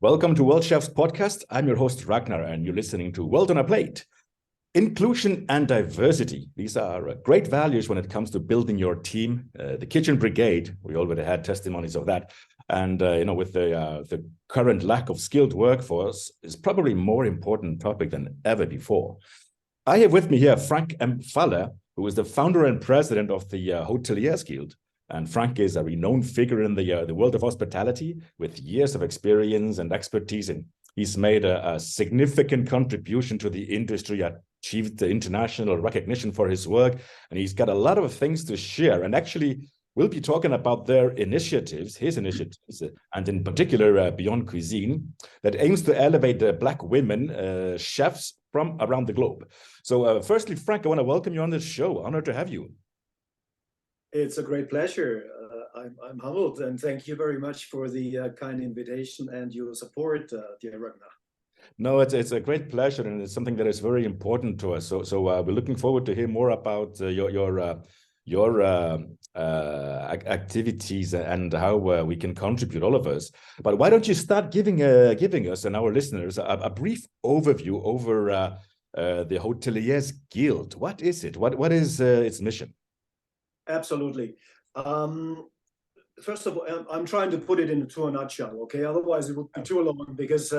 Welcome to World Chefs Podcast. I'm your host, Ragnar, and you're listening to World on a Plate. Inclusion and diversity. These are great values when it comes to building your team. The kitchen brigade, we already had testimonies of that. And, with the current lack of skilled workforce is probably a more important topic than ever before. I have with me here Frank M. Pfaller, who is the founder and president of the Hoteliers Guild. And Frank is a renowned figure in the world of hospitality with years of experience and expertise. And he's made a significant contribution to the industry, achieved the international recognition for his work. And he's got a lot of things to share. And actually, we'll be talking about their initiatives, his initiatives, and in particular, BeyondCuisine, that aims to elevate Black women chefs from around the globe. So firstly, Frank, I want to welcome you on this show. Honored to have you. It's a great pleasure. I'm humbled, and thank you very much for the kind invitation and your support, dear Ragnar. No, it's a great pleasure, and it's something that is very important to us. So we're looking forward to hear more about your activities and how we can contribute, all of us. But why don't you start giving us and our listeners a brief overview over the Hoteliers Guild? What is it? What is its mission? Absolutely. First of all, I'm trying to put it into a nutshell, okay? Otherwise, it would be too long because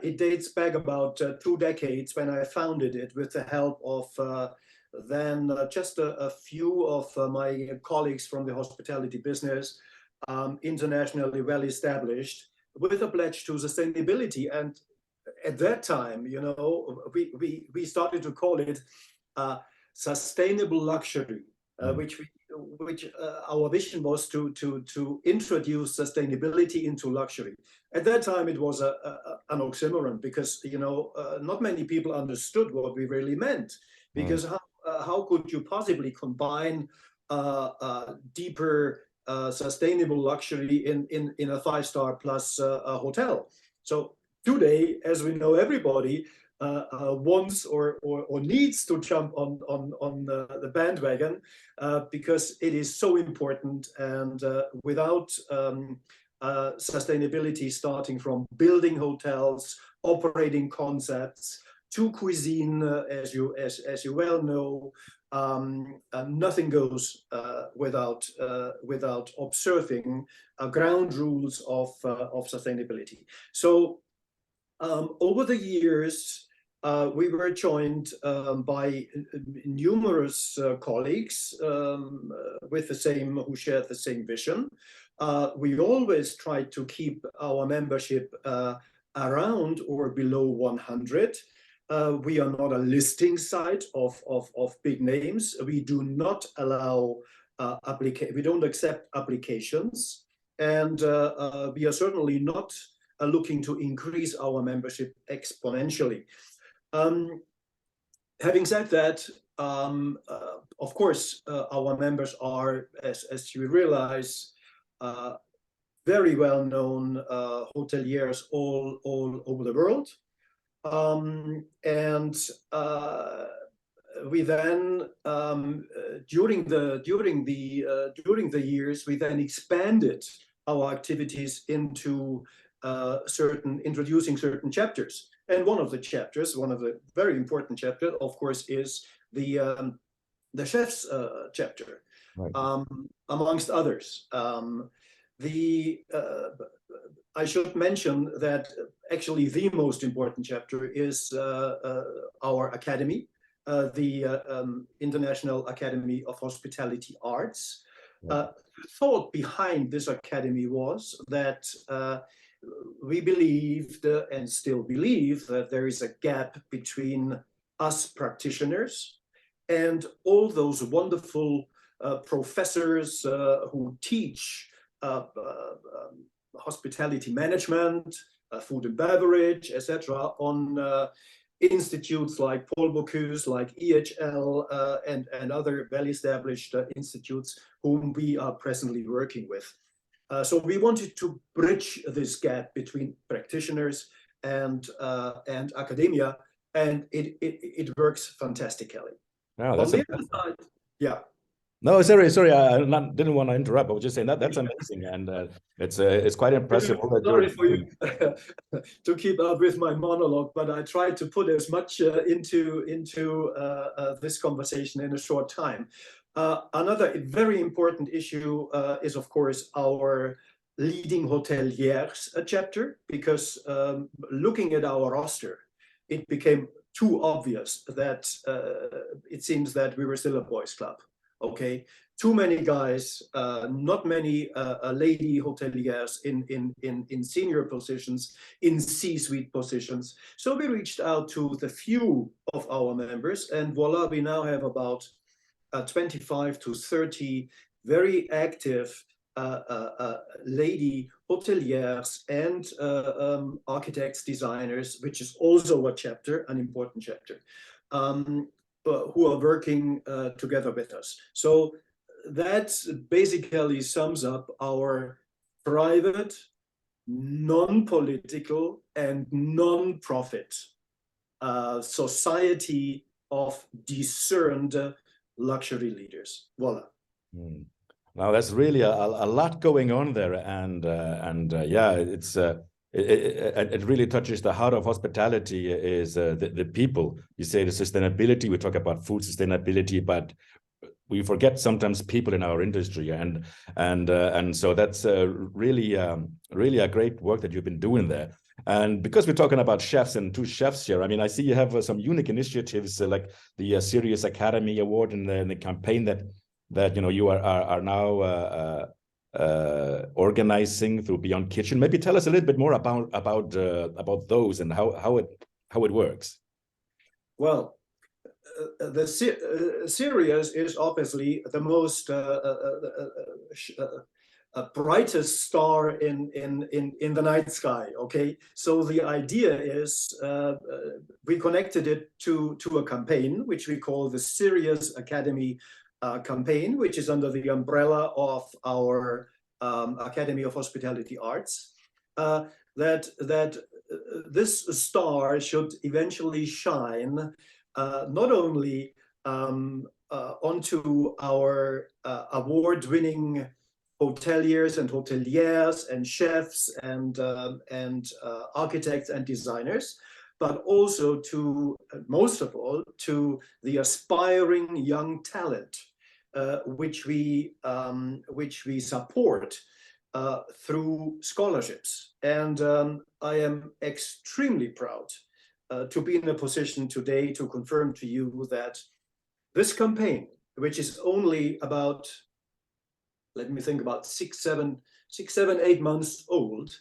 it dates back about 2 decades when I founded it with the help of then just a few of my colleagues from the hospitality business, internationally well established, with a pledge to sustainability. And at that time, we started to call it sustainable luxury. Which our vision was to introduce sustainability into luxury. At that time, it was an oxymoron because not many people understood what we really meant. Because how could you possibly combine deeper sustainable luxury in a 5-star plus hotel? So today, as we know, everybody wants or needs to jump on the bandwagon because it is so important. And without sustainability, starting from building hotels, operating concepts, to cuisine, as you well know, nothing goes without observing ground rules of sustainability. So over the years, we were joined by numerous colleagues who shared the same vision. We always tried to keep our membership around or below 100. We are not a listing site of big names. We do not allow we don't accept applications, and we are certainly not looking to increase our membership exponentially. Having said that, of course, our members are, as you realize, very well-known hoteliers all over the world. And we then, during the years, we then expanded our activities into introducing certain chapters. And one of the very important chapters, of course, is the chef's chapter, right. Amongst others. I should mention that actually the most important chapter is our academy, the International Academy of Hospitality Arts. Right. The thought behind this academy was that we believed and still believe that there is a gap between us practitioners and all those wonderful professors who teach hospitality management, food and beverage, etc., on institutes like Paul Bocuse, like EHL, and other well-established institutes whom we are presently working with. So we wanted to bridge this gap between practitioners and academia, and it works fantastically. Wow, that's on the other side, yeah. No, sorry, didn't want to interrupt. I was just saying that that's amazing, and it's quite impressive. All that Sorry for you to keep up with my monologue, but I tried to put as much into this conversation in a short time. Another very important issue is, of course, our leading hoteliers chapter, because looking at our roster, it became too obvious that it seems that we were still a boys' club. Okay, too many guys, not many lady hoteliers in senior positions, in C-suite positions. So we reached out to the few of our members, and voila, we now have about 25 to 30 very active lady hoteliers and architects, designers, which is also a chapter, an important chapter. Who are working together with us. So that basically sums up our private, non-political, and non-profit society of discerned luxury leaders. Voila. Now that's really a lot going on there, and yeah, it really touches the heart of hospitality. Is the people. You say the sustainability. We talk about food sustainability, but we forget sometimes people in our industry, and so that's really a great work that you've been doing there. And because we're talking about chefs and two chefs here, I mean, I see you have some unique initiatives like the Serious Academy Award and the campaign that you are now organizing through Beyond Kitchen. Maybe tell us a little bit more about those and how it works. Well, the Serious is obviously the most brightest star in the night sky. Okay, so the idea is we connected it to a campaign which we call the Serious Academy campaign, which is under the umbrella of our Academy of Hospitality Arts. That this star should eventually shine not only onto our award-winning hoteliers and hoteliers and chefs and architects and designers, but also to, most of all, to the aspiring young talent, which we support through scholarships. And I am extremely proud to be in a position today to confirm to you that this campaign, which is only about, let me think, about 8 months old,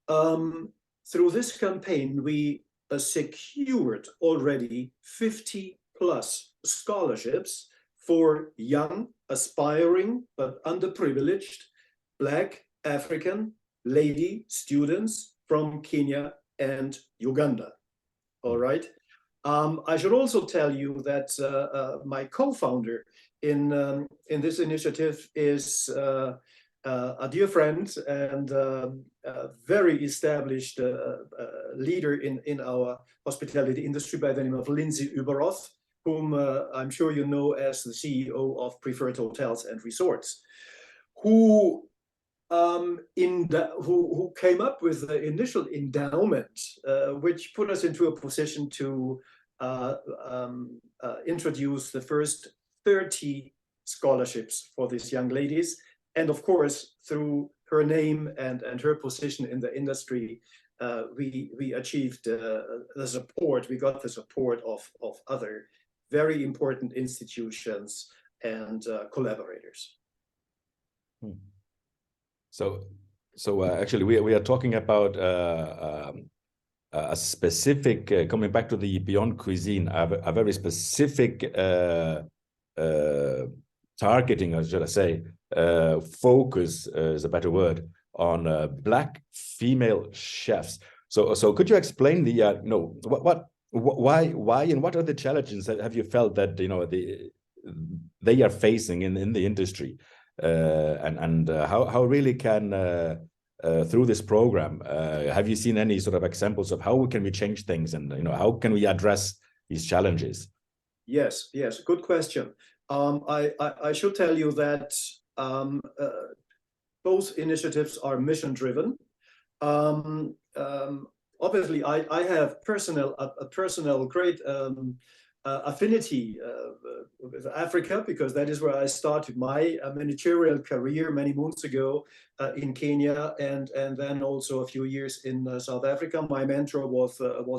through this campaign, we secured already 50 plus scholarships for young, aspiring, but underprivileged Black, African, lady students from Kenya and Uganda. All right. I should also tell you that my co-founder in this initiative is a dear friend and a very established leader in our hospitality industry by the name of Lindsay Uberoth, whom I'm sure you know as the CEO of Preferred Hotels and Resorts, who came up with the initial endowment, which put us into a position to introduce the first 30 scholarships for these young ladies. And of course, through her name and her position in the industry, we achieved the support. We got the support of other very important institutions and collaborators. So actually, we are talking about a specific, coming back to the BeyondCuisine, a very specific targeting, or should I say, focus is a better word, on Black female chefs. So could you explain the why and what are the challenges that have you felt that they are facing in the industry, and how really can through this program have you seen any sort of examples of how can we change things, and how can we address these challenges? Yes, good question. I should tell you that both initiatives are mission driven. Obviously, I have a personal great affinity with Africa, because that is where I started my managerial career many moons ago in Kenya, and then also a few years in South Africa. My mentor was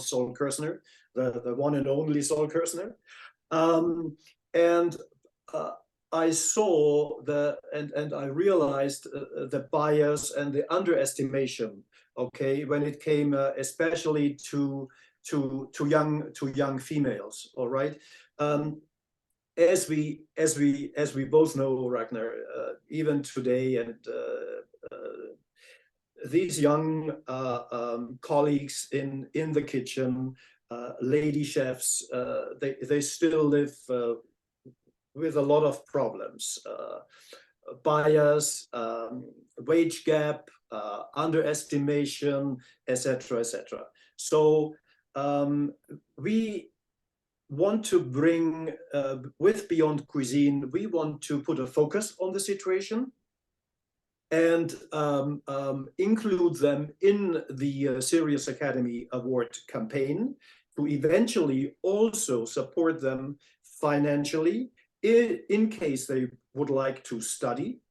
Sol Kersner, the one and only Sol Kersner, and I saw and I realized the bias and the underestimation. Okay, when it came especially to young females. All right, as we both know, Ragnar, even today, and these young colleagues in the kitchen, lady chefs, they still live with a lot of problems, bias, wage gap, underestimation, etc., etc. So we want to bring, with BeyondCuisine, we want to put a focus on the situation and include them in the Serious Academy Award campaign, to eventually also support them financially in case they would like to study,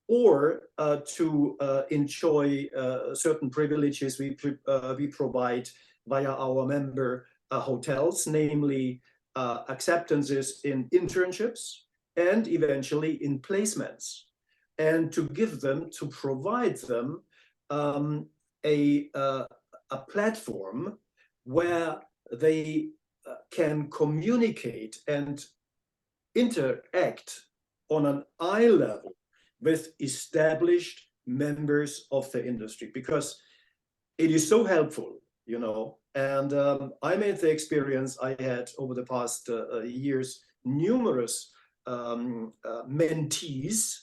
or to enjoy certain privileges we provide via our member hotels, namely acceptances in internships and eventually in placements, and to provide them a platform where they can communicate and interact on an eye level with established members of the industry, because it is so helpful, you know. And I made the experience, I had over the past years numerous mentees,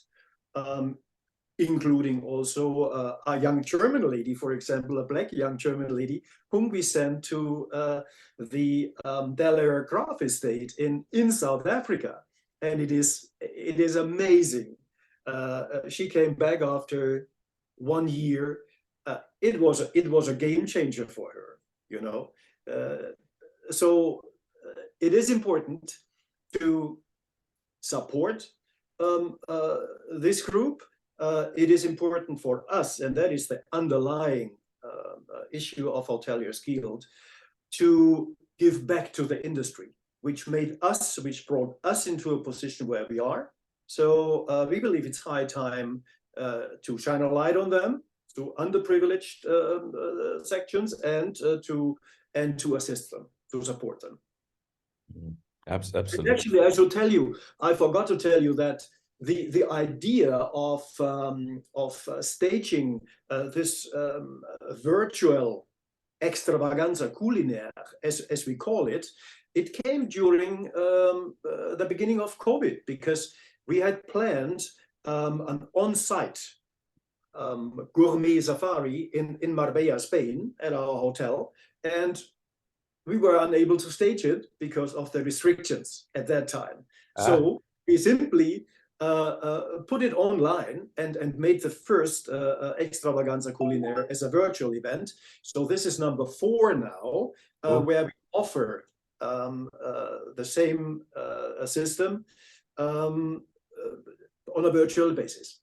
including also a young German lady, for example, a black young German lady, whom we sent to the Delair Graf estate in South Africa. And it is amazing. She came back after 1 year. It was a game changer for her, you know. So it is important to support this group. It is important for us, and that is the underlying issue of Hoteliers Guild, to give back to the industry, which brought us into a position where we are. So we believe it's high time to shine a light on them, to underprivileged sections, and to assist them, to support them. Absolutely. And actually, I should tell you, I forgot to tell you that the idea of staging this virtual extravaganza culinaire, as we call it, it came during the beginning of COVID, because we had planned an on-site gourmet safari in Marbella, Spain, at our hotel, and we were unable to stage it because of the restrictions at that time. So we simply put it online and made the first extravaganza culinaire as a virtual event. So this is number 4 now, where we offer the same system on a virtual basis.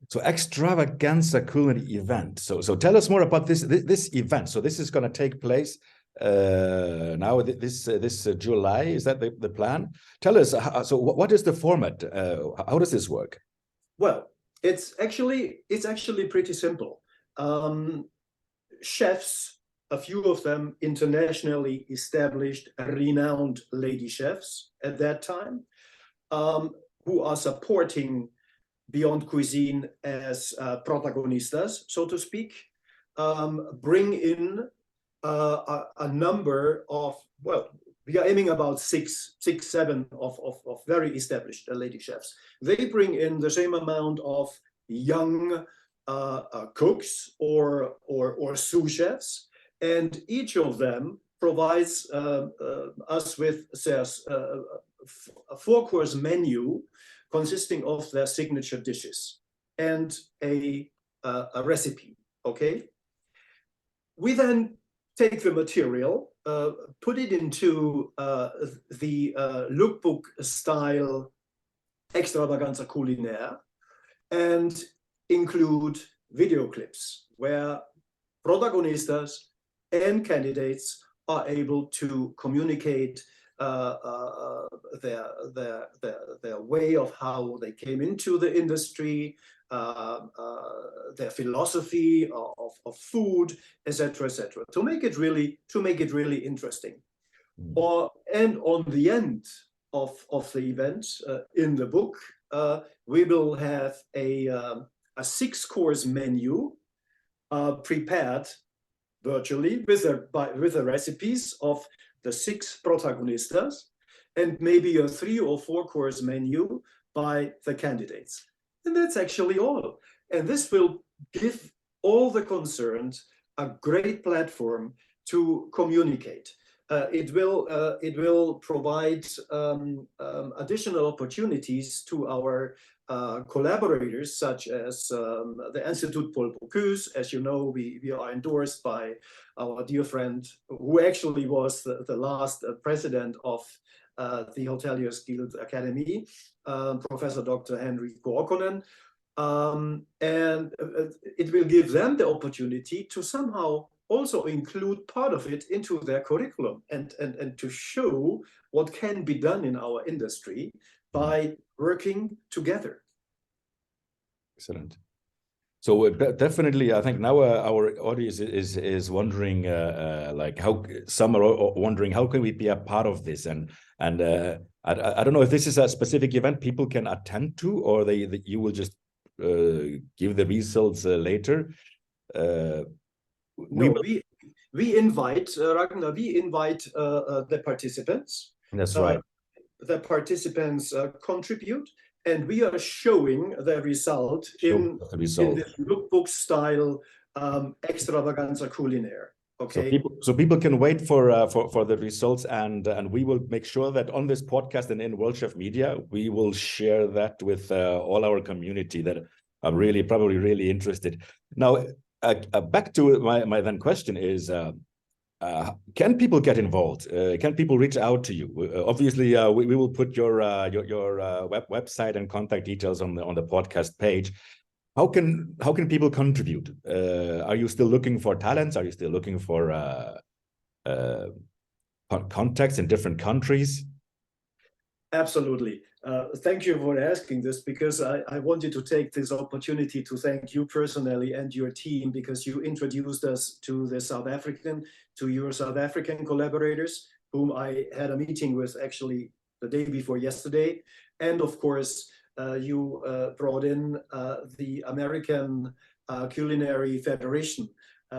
So extravaganza culinary event. So tell us more about this event. So this is going to take place now this July. Is that the plan? Tell us. So what is the format? How does this work? Well, it's actually pretty simple. Chefs, a few of them internationally established, renowned lady chefs at that time, who are supporting BeyondCuisine as protagonistas, so to speak, bring in a number of, well, we are aiming about six, seven of very established lady chefs. They bring in the same amount of young cooks or sous chefs, and each of them provides us with a four-course menu consisting of their signature dishes and a recipe, okay? We then take the material, put it into the lookbook style extravaganza culinaire, and include video clips where protagonistas and candidates are able to communicate their way of how they came into the industry, their philosophy of food, etc., etc., to make it really interesting. And on the end of the event, in the book, we will have a 6-course menu prepared virtually with the recipes of the 6 protagonistas, and maybe a 3 or 4-course menu by the candidates. And that's actually all. And this will give all the concerned a great platform to communicate. It will provide additional opportunities to our collaborators, such as the Institut Paul Bocuse. As you know, we are endorsed by our dear friend, who actually was the last president of the Hoteliers Guild Academy, Professor Dr. Henry Korkonen. And it will give them the opportunity to somehow also include part of it into their curriculum and to show what can be done in our industry by working together. Excellent. So definitely, I think now our audience is wondering, like how some are wondering how can we be a part of this, and I don't know if this is a specific event people can attend to, or you will just give the results later. We invite Ragnar. We invite the participants. That's right. The participants contribute, and we are showing the result in this lookbook style extravaganza culinaire. Okay. So people can wait for the results, and we will make sure that on this podcast and in World Chef Media we will share that with all our community that are probably really interested. Now, back to my then question is, can people get involved? Can people reach out to you? Obviously, we will put your website and contact details on the podcast page. How can people contribute? Are you still looking for talents? Are you still looking for contacts in different countries? Absolutely. Thank you for asking this, because I wanted to take this opportunity to thank you personally and your team, because you introduced us to your South African collaborators, whom I had a meeting with actually the day before yesterday. And of course, you brought in the American Culinary Federation,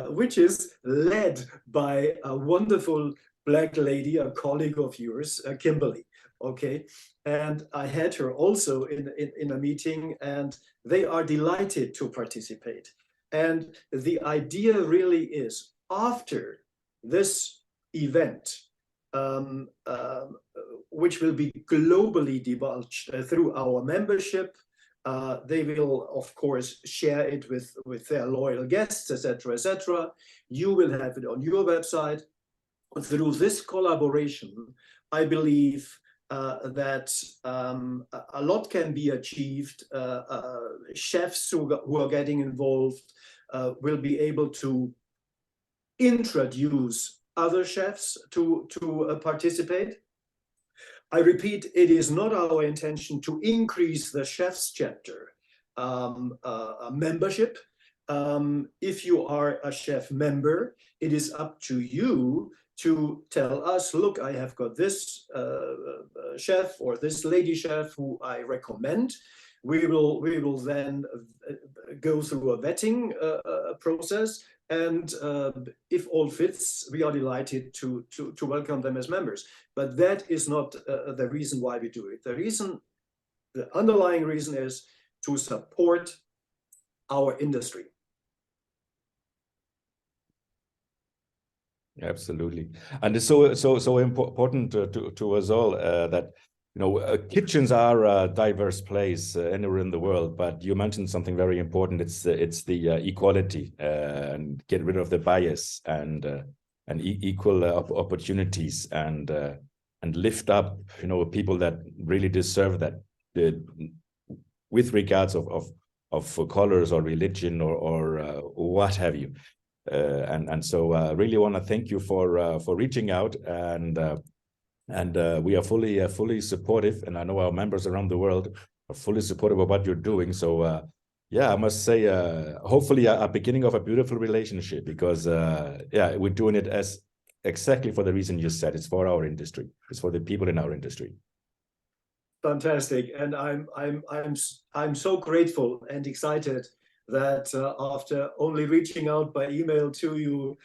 which is led by a wonderful Black lady, a colleague of yours, Kimberly. Okay, and I had her also in a meeting, and they are delighted to participate. And the idea really is, after this event, which will be globally divulged through our membership, they will of course share it with their loyal guests, etc., etc. You will have it on your website. Through this collaboration, I believe that a lot can be achieved. Chefs who are getting involved will be able to introduce other chefs to participate. I repeat, it is not our intention to increase the chefs chapter membership. If you are a chef member, it is up to you to tell us, look, I have got this chef or this lady chef who I recommend. We will then go through a vetting process, and if all fits, we are delighted to welcome them as members. But that is not the reason why we do it. The underlying reason is to support our industry. Absolutely, and it's so important to us all that kitchens are a diverse place anywhere in the world. But you mentioned something very important. It's the equality and get rid of the bias and equal opportunities and lift up people that really deserve that with regards of colors or religion or what have you. So really want to thank you for reaching out, and we are fully supportive, and I know our members around the world are fully supportive of what you're doing. So yeah, I must say, hopefully a beginning of a beautiful relationship, because yeah, we're doing it as exactly for the reason you said. It's for our industry. It's for the people in our industry. Fantastic, and I'm so grateful and excited that after only reaching out by email to you,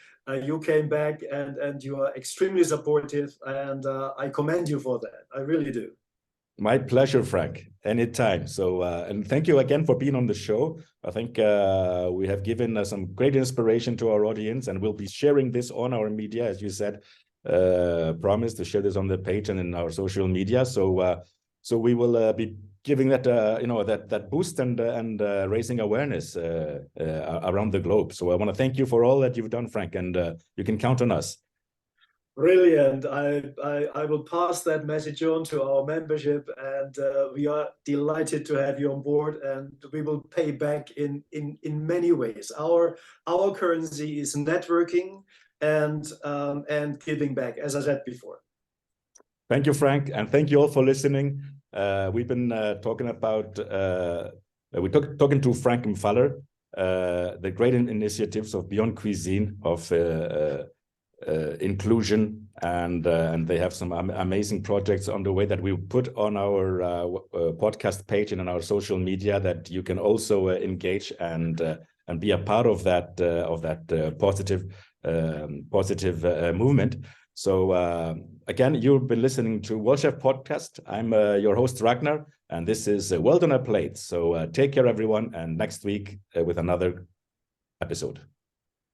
you came back and you are extremely supportive, and I commend you for that. I really do. My pleasure, Frank. Anytime. So, and thank you again for being on the show. I think we have given some great inspiration to our audience, and we'll be sharing this on our media, as you said. Promise to share this on the page and in our social media. So we will be giving that that boost and raising awareness around the globe. So I want to thank you for all that you've done, Frank, and you can count on us. Brilliant. I will pass that message on to our membership, and we are delighted to have you on board, and we will pay back in many ways. Our currency is networking and giving back, as I said before. Thank you, Frank, and thank you all for listening. We've been talking about talking to Frank Pfaller, the great initiatives of BeyondCuisine, of inclusion, and they have some amazing projects on the way that we put on our podcast page and on our social media, that you can also engage and be a part of that positive movement. So again, you've been listening to World Chef Podcast. I'm your host, Ragnar, and this is World on a Plate. So take care, everyone, and next week with another episode.